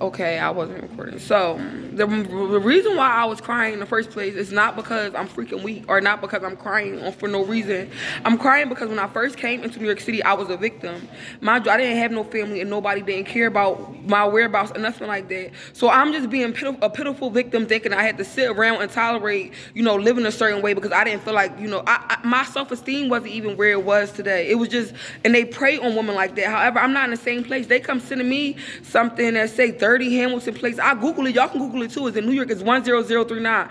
Okay, I wasn't recording. So the reason why I was crying in the first place is not because I'm freaking weak or not because I'm crying for no reason. I'm crying because when I first came into New York City, I was a victim. Mind you, I didn't have no family and nobody didn't care about my whereabouts or nothing like that. So I'm just being a pitiful victim, thinking I had to sit around and tolerate, living a certain way because I didn't feel like, my self-esteem wasn't even where it was today. It was just, and they prey on women like that. However, I'm not in the same place. They come sending me something that say 30 Hamilton Place. I Google it. Y'all can Google it too. It's in New York. It's 10039.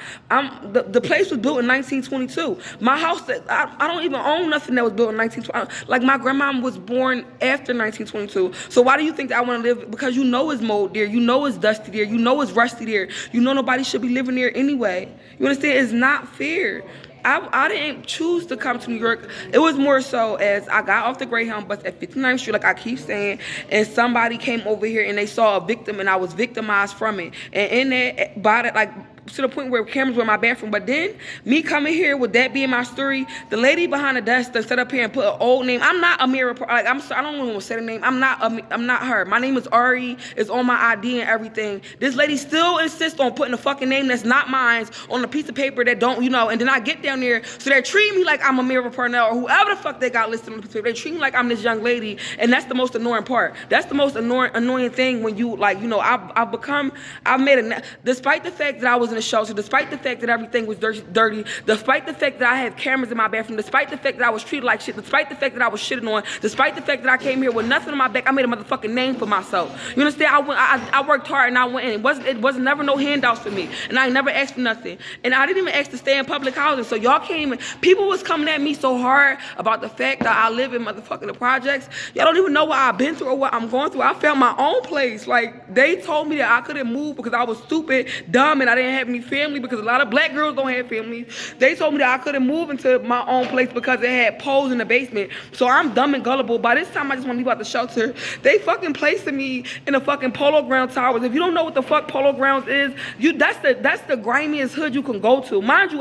The place was built in 1922. My house, I don't even own nothing that was built in 1920. Like my grandma was born after 1922. So why do you think that I want to live? Because it's mold there. It's dusty there. It's rusty there. Nobody should be living there anyway. You understand? It's not fair. I didn't choose to come to New York. It was more so as I got off the Greyhound bus at 59th Street, like I keep saying, and somebody came over here and they saw a victim and I was victimized from it. And in that, by that, like, to the point where cameras were in my bathroom. But then, me coming here with that being my story, the lady behind the desk that set up here and put an old name. I'm not Amira. Like, I'm sorry, I don't even want to say the name. I'm not her. My name is Ari. It's on my ID and everything. This lady still insists on putting a fucking name that's not mine on a piece of paper that don't, and then I get down there, so they're treating me like I'm Amira Purnell or whoever the fuck they got listed on the piece of paper. They treat me like I'm this young lady, and that's the most annoying part. That's the most annoying thing when you, like, I've made a, despite the fact that I was in a shelter, despite the fact that everything was dirty, despite the fact that I have cameras in my bathroom, despite the fact that I was treated like shit, despite the fact that I was shitting on, despite the fact that I came here with nothing on my back, I made a motherfucking name for myself. You understand? I worked hard and I went in. It wasn't never no handouts for me, and I never asked for nothing, and I didn't even ask to stay in public housing. So y'all came, people was coming at me so hard about the fact that I live in motherfucking the projects. Y'all don't even know what I've been through or what I'm going through. I found my own place. Like, they told me that I couldn't move because I was stupid, dumb, and I didn't have any family, because a lot of black girls don't have families. They told me that I couldn't move into my own place because it had poles in the basement. So I'm dumb and gullible. By this time, I just want to leave out the shelter. They fucking placing me in the fucking Polo Ground Towers. If you don't know what the fuck Polo Grounds is, that's the grimiest hood you can go to. Mind you,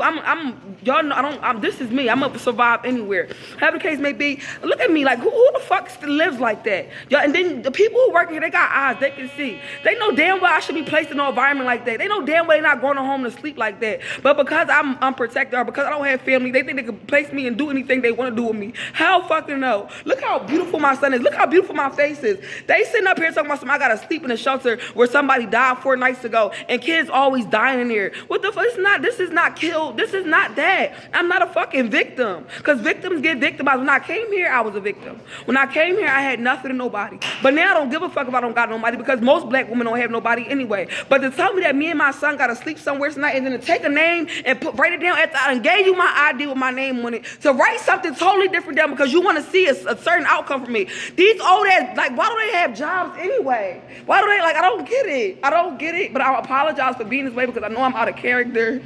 y'all know, this is me. I'm gonna survive anywhere. However the case may be, look at me, like, who the fuck still lives like that? Y'all, and then the people who work here, they got eyes, they can see. They know damn well I should be placed in an environment like that. They know damn well they're not going home to sleep like that. But because I'm unprotected or because I don't have family, they think they can place me and do anything they want to do with me. Hell fucking no. Look how beautiful my son is. Look how beautiful my face is. They sitting up here talking about something, I gotta sleep in a shelter where somebody died 4 nights ago and kids always dying in there. What the fuck? This is not killed. This is not that. I'm not a fucking victim. Because victims get victimized. When I came here, I was a victim. When I came here, I had nothing and nobody. But now I don't give a fuck if I don't got nobody, because most black women don't have nobody anyway. But to tell me that me and my son gotta sleep somewhere tonight and then to take a name and write it down after I done gave you my ID with my name on it, to write something totally different down because you want to see a certain outcome from me. These old ass, like, why do they have jobs anyway? Why do they, like, I don't get it. I don't get it. But I apologize for being this way because I know I'm out of character.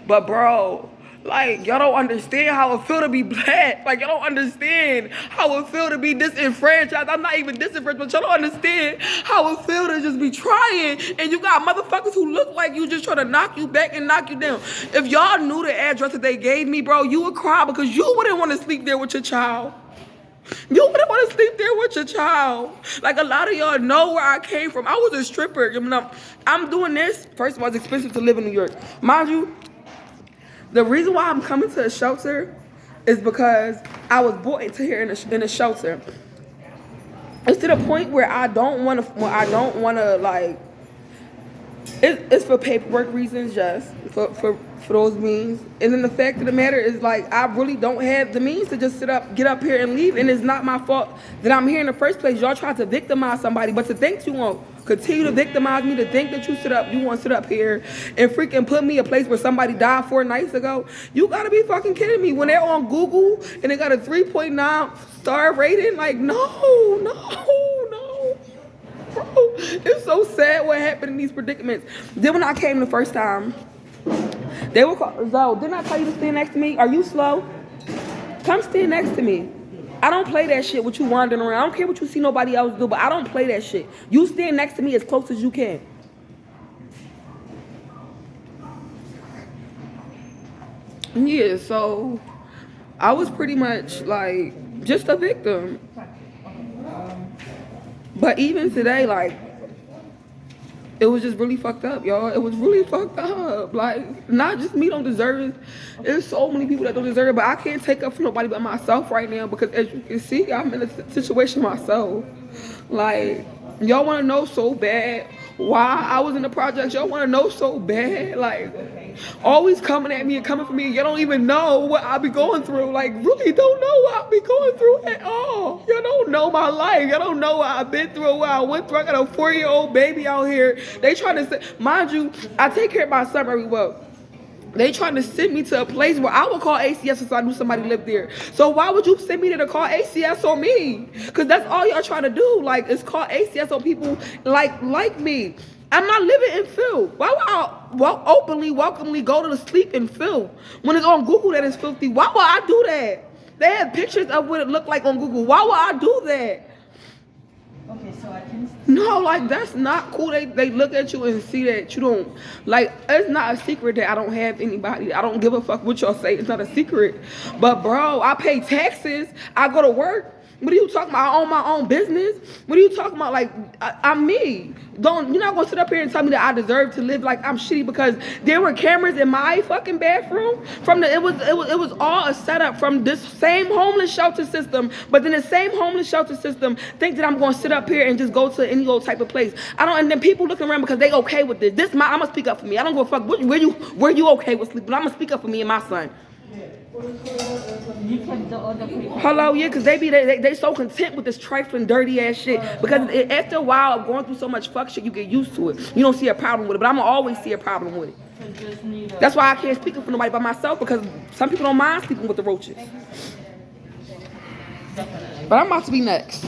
But bro, like, y'all don't understand how it feel to be black. Like, y'all don't understand how it feel to be disenfranchised. I'm not even disenfranchised, but y'all don't understand how it feel to just be trying, and you got motherfuckers who look like you just trying to knock you back and knock you down. If y'all knew the address that they gave me, bro, you would cry because you wouldn't want to sleep there with your child. You wouldn't want to sleep there with your child. Like, a lot of y'all know where I came from. I was a stripper. I'm doing this. First of all, it's expensive to live in New York. Mind you, the reason why I'm coming to a shelter is because I was brought into here in a shelter. It's to the point where I don't want to, like, it's for paperwork reasons, just for those means. And then the fact of the matter is, like, I really don't have the means to just get up here and leave. And it's not my fault that I'm here in the first place. Y'all tried to victimize somebody, but to think you won't continue to victimize me, to think that you want to sit up here and freaking put me a place where somebody died 4 nights ago, you gotta be fucking kidding me. When they're on Google and they got a 3.9 star rating, like, no. Bro, it's so sad what happened in these predicaments. Then when I came the first time, they were called, Zoe, didn't I tell you to stand next to me? Are you slow? Come stand next to me. I don't play that shit with you wandering around. I don't care what you see nobody else do, but I don't play that shit. You stand next to me as close as you can. Yeah, so I was pretty much like just a victim. But even today, like, It was just really fucked up, y'all. It was really fucked up. Like, not just me don't deserve it. There's so many people that don't deserve it, but I can't take up for nobody but myself right now because as you can see, I'm in a situation myself. Like, y'all want to know so bad why I was in the projects. Y'all want to know so bad. Like, always coming at me and coming for me. Y'all don't even know what I be going through. Like, really don't know what I be going through at all. Y'all don't know my life. Y'all don't know what I've been through, what I went through. I got a 4-year-old baby out here. They trying to say, mind you, I take care of my son very well. They trying to send me to a place where I would call ACS since I knew somebody lived there. So why would you send me there to call ACS on me? Because that's all y'all trying to do. Like, it's call ACS on people like me. I'm not living in filth. Why would I openly, welcomely go to sleep in filth? When it's on Google that it's filthy, why would I do that? They have pictures of what it looked like on Google. Why would I do that? Okay, so I can... No, like, that's not cool. They look at you and see that you don't, like, it's not a secret that I don't have anybody. I don't give a fuck what y'all say. It's not a secret. But, bro, I pay taxes. I go to work. What are you talking about? I own my own business. What are you talking about? Like, I'm me. You're not gonna sit up here and tell me that I deserve to live like I'm shitty because there were cameras in my fucking bathroom. It was all a setup from this same homeless shelter system. But then the same homeless shelter system think that I'm gonna sit up here and just go to any old type of place. And then people looking around because they okay with this. I'm gonna speak up for me. I don't give a fuck where you okay with sleeping. I'm gonna speak up for me and my son. You kept the other people. Hello, yeah, because they so content with this trifling, dirty ass shit. Because after a while of going through so much fuck shit, you get used to it. You don't see a problem with it, but I'm gonna always see a problem with it. That's why I can't speak up for nobody but myself because some people don't mind sleeping with the roaches. But I'm about to be next.